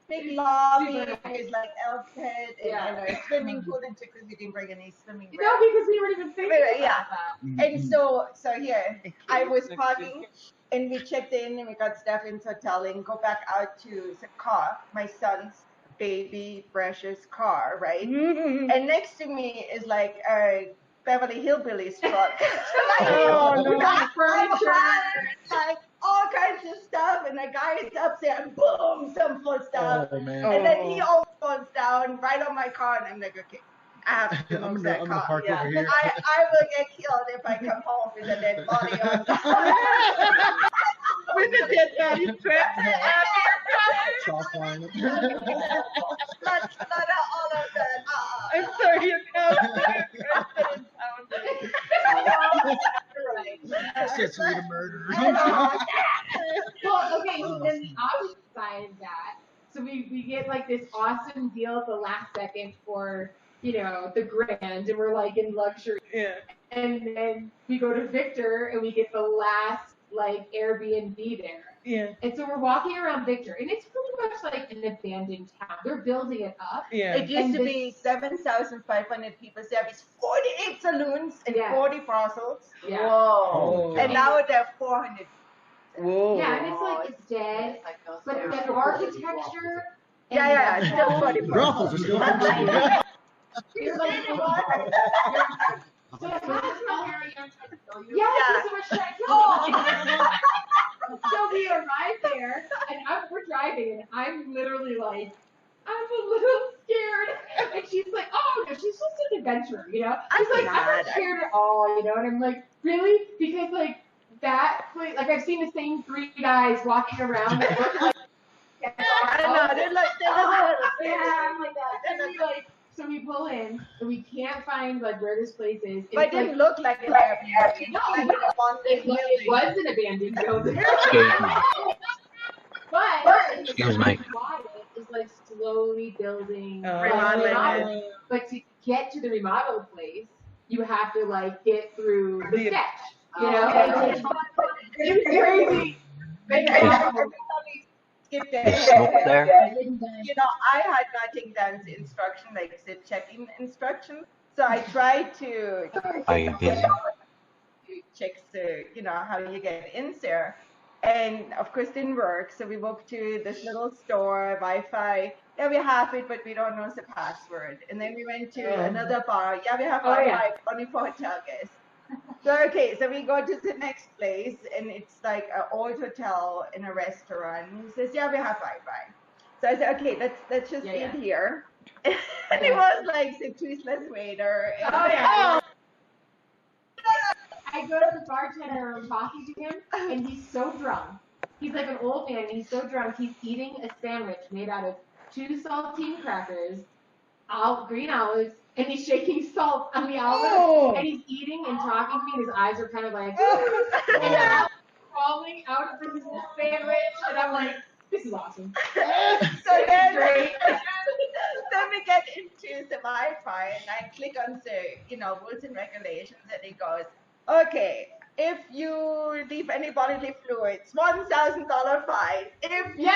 Big lobby is elf head and a swimming pool because we didn't bring any swimming. No, because we weren't even thinking about that. And so here I was parking, and we checked in and we got stuff in the hotel and go back out to the car, my son's baby precious car, right? And next to me is a Beverly Hillbillies truck. Furniture. All kinds of stuff, and the guy is up there, and boom, some full stuff. Oh, man. And then he almost falls down right on my car, and I'm like, okay, I have to move that I'm car. gonna park over here. I will get killed if I come home with a dead body on. With a dead body trapped. Chalk line. Not all of that. I'm sorry, you know. Shit's me to murder. Well, okay, so then the opposite side of that. So we get this awesome deal at the last second for, the Grand, and we're in luxury. Yeah. And then we go to Victor and we get the last Airbnb there. Yeah. And so we're walking around Victor, and it's pretty much like an abandoned town. They're building it up. Yeah. It used to be 7,500 people service, 48 saloons and 40 brothels. Yeah. Whoa. And now there are 400. Whoa. Yeah, and it's like it's dead, but the architecture. Yeah, still 40 Brothels are still functioning. You're like, so so we arrive there, and we're driving, and I'm literally like, I'm a little scared. And she's like, oh, no, she's just an adventurer, you know? She's like, I'm not scared at all, you know? And I'm like, really? Because, like, that place, like, I've seen the same 3 guys walking around that look like, I know, they're like, yeah, I'm like that. And we, like, so we pull in, and we can't find, like, where this place is. But it didn't look like an Airbnb. No, it was an abandoned building. But Excuse me. is like slowly building, remodeling. But to get to the remodeled place, you have to like get through the sketch. You know, it's crazy. Skip There's smoke there. You know, I had nothing done to instruction, like sit checking instructions. So I tried to Are you busy? checks to, you know, how you get in there. And of course didn't work. So we walked to this little store, Wi-Fi. Yeah, we have it, but we don't know the password. And then we went to another bar. Yeah, we have Wi-Fi, only for hotel guests. So okay, so we go to the next place, and it's like an old hotel and a restaurant. And he says, yeah, we have Wi-Fi. So I said, okay, let's just eat here. And it was like the toothless waiter. And I go to the bartender and I'm talking to him, and he's so drunk. He's like an old man, and he's so drunk, he's eating a sandwich made out of 2 saltine crackers, green olives, and he's shaking salt on the olives, and he's eating and talking to me, and his eyes are kind of like, and I'm crawling out of this sandwich, and I'm like, this is awesome. So then we get into the Wi-Fi, and I click on the, you know, rules and regulations, and it goes, okay, if you leave any bodily fluids, $1,000 fine. If you $1,000?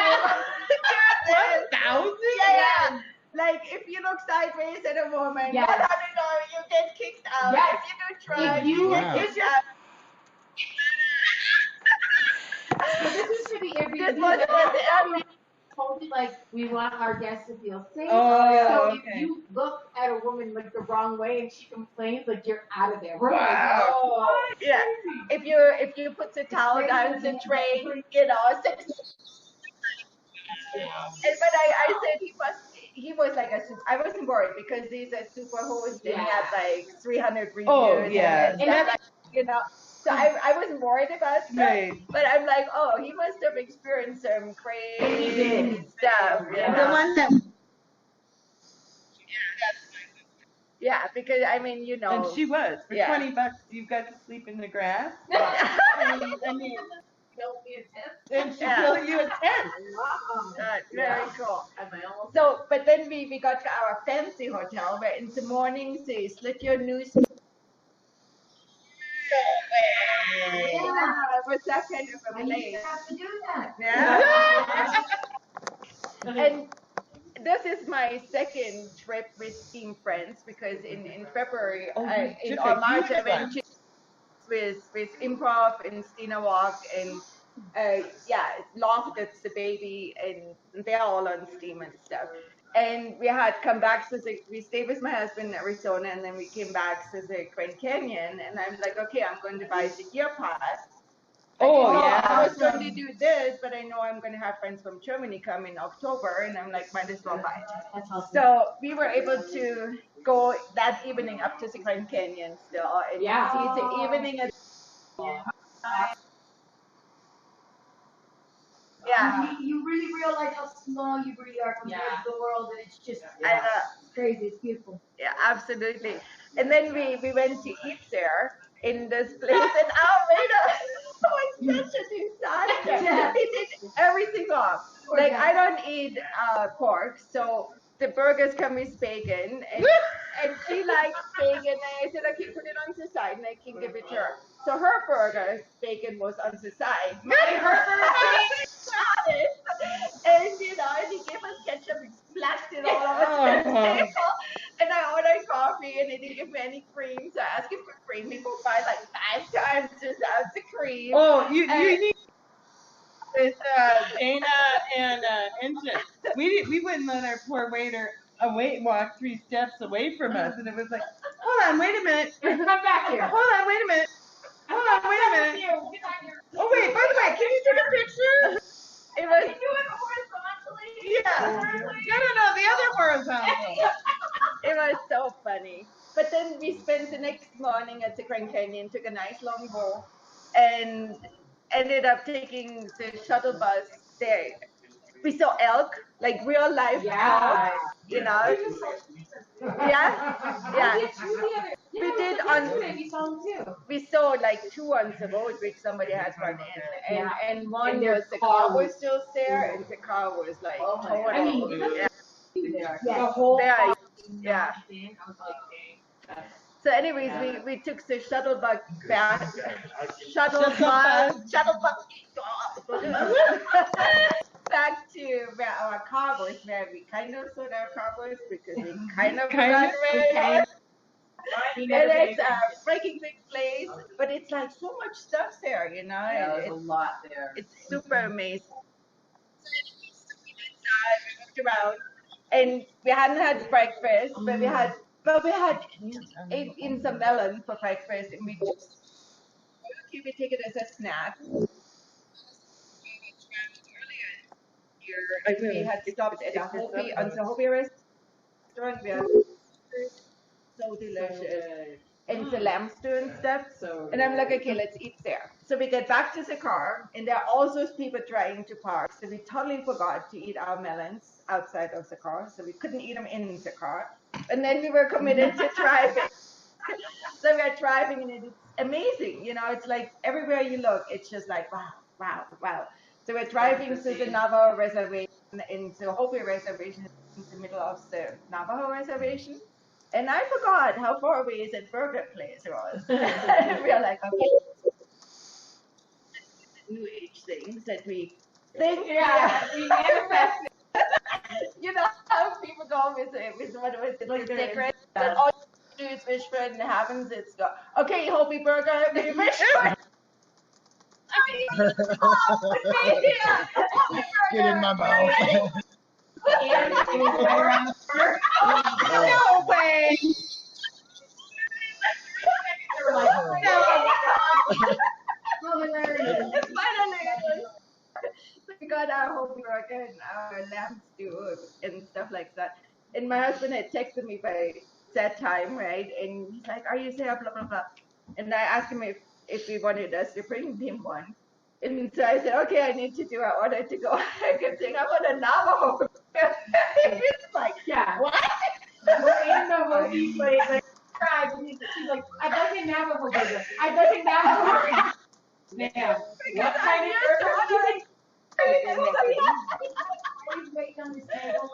Yeah. Like if you look sideways at a woman, $100, you get kicked out. If you do drugs, you get kicked out. So this is for the Airbnb. Totally like we want our guests to feel safe. So if you look at a woman like the wrong way and she complains, like you're out of there. We're like, yeah. If you put the towel down the drain, you know. But I said he was like I wasn't worried because he's a super host and he had like 300 reviews. And like, you know. So I wasn't worried about that, but I'm like, oh, he must have experienced some crazy stuff. The one that. Yeah, because I mean, you know. And she was for $20. You got to sleep in the grass. I mean, and she built you a tent. Very cool. So, but then we got to our fancy hotel where in the mornings they slit your news. Yeah, it was that kind of a place. You have to do that. Yeah. And this is my second trip with Team Friends because in February, in March, I went to with Improv and Stina Walk and Love, that's the baby, and they're all on Steam and stuff. And we had come back, so we stayed with my husband in Arizona, and then we came back to the Grand Canyon, and I'm like, okay, I'm going to buy the year pass. I was going to do this, but I know I'm going to have friends from Germany come in October, and I'm like, might as well buy it. That's awesome. So we were able to go that evening up to the Grand Canyon still, and see the evening at You really realize how small you really are compared to the world, and it's just it's crazy. It's beautiful. Yeah, absolutely. And then we went to eat there in this place, and our waiter was such a disaster. He did everything off. Like I don't eat pork, so the burgers come with bacon, and she likes bacon. And I said, okay, put it on the side, and I can give it to her. So her burgers, bacon was on the side. My burgers, salad, and and he gave us ketchup and splashed it all over the table. And I ordered coffee, and he didn't give me any cream. So I asked him for cream. He will buy like 5 times this ounce of cream. Oh, you need with Dana and Engine. We wouldn't let our poor waiter walk 3 steps away from us, and it was like, hold on, wait a minute. Come back here. Hold on, wait a minute. Hold on, wait a minute. Oh wait, by the way, can you take a picture? It was. Can you do it horizontally? Yeah. No, the other horizontal. It was so funny. But then we spent the next morning at the Grand Canyon, took a nice long walk, and ended up taking the shuttle bus there. We saw elk, like real life elk, you know. Yeah. We did we saw like 2 on the road which somebody had run in, and one was the car was still there, and the car was like total. The whole Yeah. So anyways, we took the shuttle bus back back to where our car was, where we kind of saw our car was, because we kind of ran away. And it's a freaking big place, but it's like so much stuff there, you know. Yeah, there's a lot there. It's super amazing. We moved around, and we hadn't had breakfast, but we had ate in some melon for breakfast, and we take it as a snack. We had stopped at a Hopi on the Hopi restaurant. We had so delicious. And the lamb stew and stuff. And I'm like, okay, let's eat there. So we get back to the car, and there are all those people trying to park. So we totally forgot to eat our melons outside of the car. So we couldn't eat them in the car. And then we were committed to driving. So we're driving, and it's amazing. You know, it's like everywhere you look, it's just like, wow. So we're driving through the Navajo reservation, and the Hopi reservation is in the middle of the Navajo reservation. And I forgot how far away that burger place was. We're like, okay, new age things that we think. Yeah, we manifest. You know how people go with the secret? And all you do is wish for it, and it happens. It's go, okay, Hopi burger, we wish for it. Get in my mouth. No way! We got our Hopi burger and our lamb stew and stuff like that. And my husband had texted me by that time, right? And he's like, "Are you there?" Blah blah blah. And I asked him if he wanted us to bring him one. And so I said, okay, I need to do an order to go. I could think I want a Navajo. It's like, yeah, what? We're in the Hopi place, like, tribe, and she's like, I'd like a Navajo burger. I'd like a Navajo burger. Now, what kind of burger? I was waiting on this table,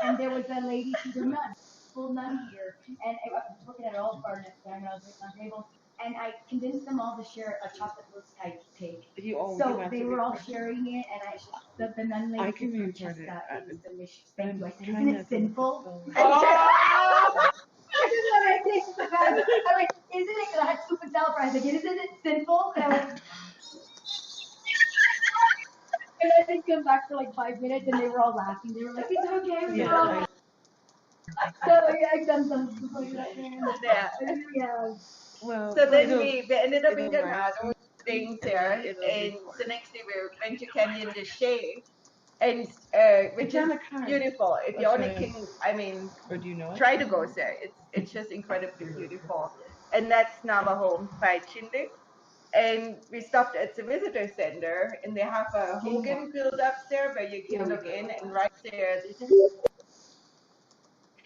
and there was a lady, she's a nun, full nun here, and I was looking at all bar next time, and I was waiting on the table. And I convinced them all to share a chocolate rose type cake. So they were all sharing it, and the nun lady purchased that. It was delicious. Thank you. I said, isn't it sinful? I just when I tasted the bag, I'm like, isn't it? I had soup and salad fries. Like, isn't it sinful? And I was. And I didn't come back for like 5 minutes, and they were all laughing. They were like, it's okay. Yeah. So I've done some like that. Yeah. Well, so then we ended up in Granada things there, and the next day we went to Canyon de Chelly, and which is beautiful. If you only can, try to go there. It's just incredibly beautiful, and that's Navajo by Chinde. And we stopped at the visitor center, and they have a Hogan build up there where you can look in, and right there.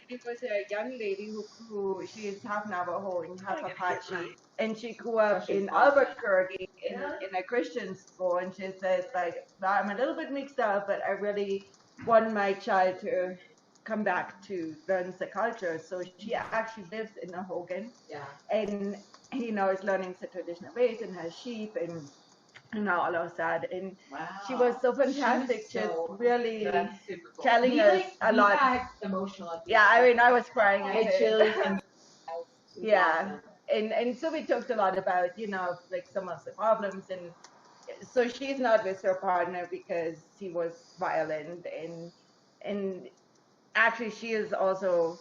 It was a young lady who she is half Navajo and half Apache, and she grew up in Albuquerque in a Christian school, and she says like, I'm a little bit mixed up, but I really want my child to come back to learn the culture. So she actually lives in a Hogan. Yeah. And, is learning the traditional ways and has sheep and all of that. And she was so fantastic, just really telling us a lot. Got emotional. Yeah, I mean, I was crying. I had chills and yeah. And so we talked a lot about, like some of the problems. And so she's not with her partner because he was violent. And actually she is also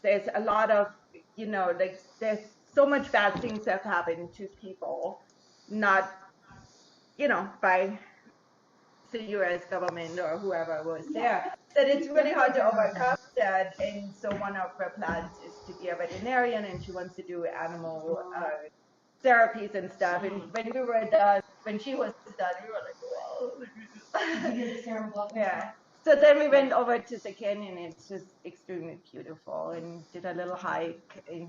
there's a lot of, like there's so much bad things have happened to people, not, by the US government or whoever was there, that it's really hard to overcome that. And so one of her plans is to be a veterinarian, and she wants to do animal therapies and stuff. And when we were done, when she was done, we were like, whoa. Yeah. So then we went over to the canyon. It's just extremely beautiful, and did a little hike and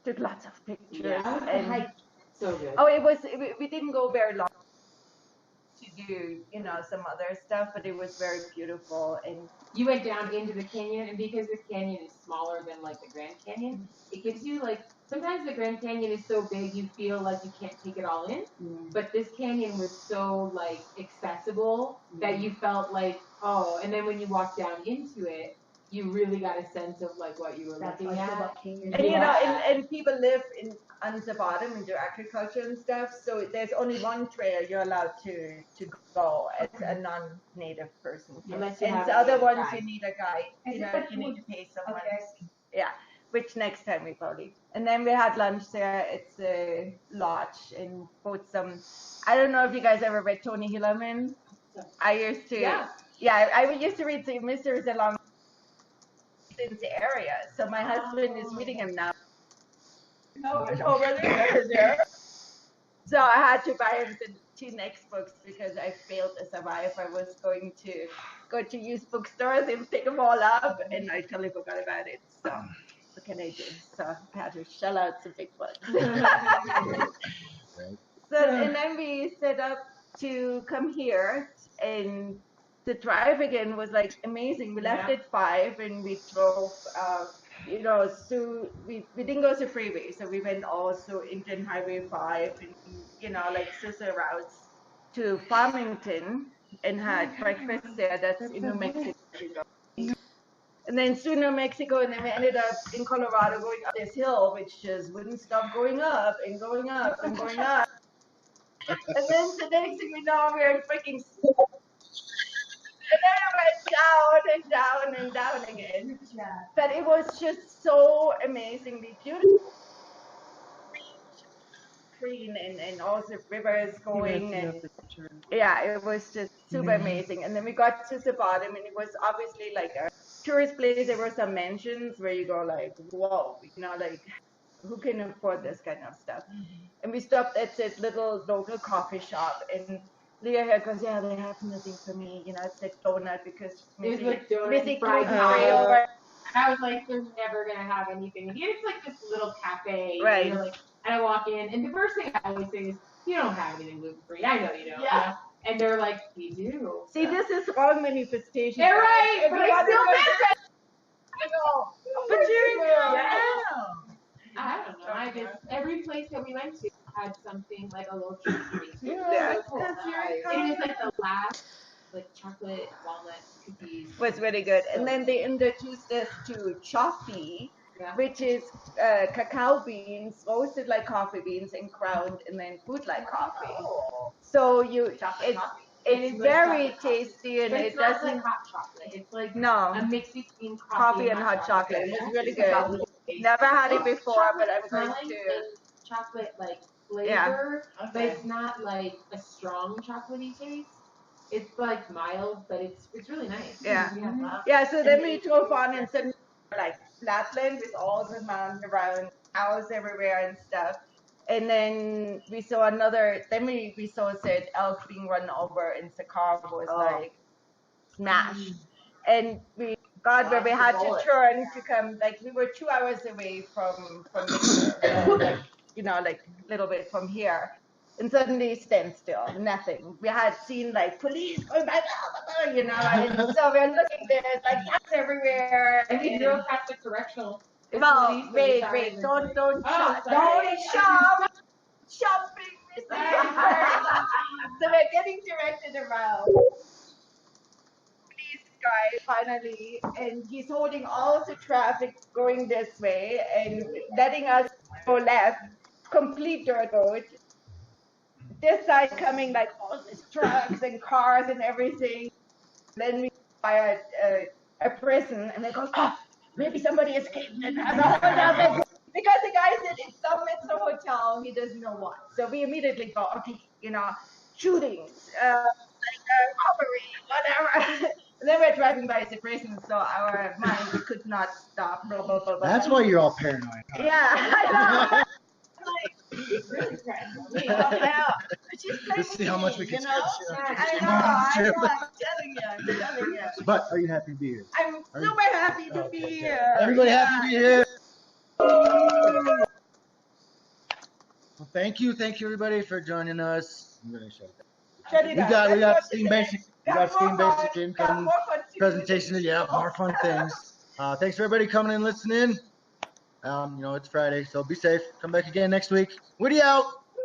took lots of pictures. Yeah, and hike so good. Oh, we didn't go very long to do, some other stuff, but it was very beautiful. And you went down into the canyon, and because this canyon is smaller than like the Grand Canyon, it gives you like, sometimes the Grand Canyon is so big you feel like you can't take it all in, but this canyon was so like accessible that you felt like, oh, and then when you walk down into it, you really got a sense of like what you were looking at. And and people live on the bottom and do agriculture and stuff, so there's only one trail you're allowed to go as a non-native person. Unless And the other ones you need a guide. You need to pay someone. Yeah, which next time we probably. And then we had lunch there. It's a lodge and bought some. I don't know if you guys ever read Tony Hillerman. I used to. Yeah, I used to read the mysteries along in the area. So my husband is reading him now. Over there. So I had to buy him the 2 next books because I failed as a wife. I was going to go to used bookstores and pick them all up, and I totally forgot about it. So what can I do? So I had to shell out some big books. And then we set up to come here, and the drive again was like amazing. We left at 5 and we drove, so we didn't go to freeway. So we went also Indian Highway 5 and, like sister routes to Farmington and had breakfast there. That's in New Mexico. And then to New Mexico, and then we ended up in Colorado going up this hill, which just wouldn't stop going up and going up and going up. And then the next thing we know, we're in freaking school. And then it went down and down and down again. Yeah. But it was just so amazingly beautiful. Green and all the rivers going. And yeah, it was just super amazing. And then we got to the bottom, and it was obviously like a tourist place. There were some mansions where you go like, whoa, like who can afford this kind of stuff? And we stopped at this little local coffee shop, and Leah here goes, yeah, they have nothing for me. It's like donut because It was like donut fried over. I was like, they're never gonna have anything. And it's like this little cafe. Right. And like, and I walk in, and the first thing I always say is, you don't have anything gluten free. I know you don't. Yeah. And they're like, we do. See, this is wrong manifestation. They're right, but I still miss it. I know. But you're I don't know. I just every place that we went to had something like a little treat for me too. Yeah, so cool. It was like the last like chocolate walnut cookies. Was really good. And then they introduced us to choppy, which is cacao beans roasted like coffee beans and ground and then food like coffee. So it's very tasty, and it doesn't like hot chocolate. It's like a mix between coffee and hot chocolate. It was really good. Never had it before, but I'm going to. Chocolate like flavor, but it's not like a strong chocolatey taste. It's like mild, but it's really nice. Yeah. So then we drove on and said like flatland with all the mountains around, cows everywhere and stuff. And then we saw then we saw that elk being run over, and the car was like smashed. And we got where we had to turn to come, like we were 2 hours away from like a little bit from here. and suddenly standstill, nothing. We had seen like police going by, you know, and so we're looking there, it's like cats everywhere. And we drove past the correctional. Well, wait, don't shopping, Mr. So we're getting directed around. Police guy finally, and he's holding all the traffic going this way and letting us go left, complete dirt road. This side coming like all these trucks and cars and everything. Then we by a prison, and they go, maybe somebody escaped. And because the guy said it's a hotel, he doesn't know what. So we immediately go, okay, you know, shootings, robbery, whatever. And then we're driving by the prison, so our mind could not stop. Blah, blah, blah, blah. That's why you're all paranoid. Huh? Yeah, I know. He's really trying to me. Just see how much we can stretch you. I know, I'm telling you. But are you happy to be here? I'm super happy to be here. Everybody happy to be here? Well, thank you everybody for joining us. I'm gonna shut it down. We got Steam Basic. We got Steam Basic income presentation. Yeah, more fun things. Thanks for everybody coming and listening. You know, it's Friday, so be safe. Come back again next week. Witty out.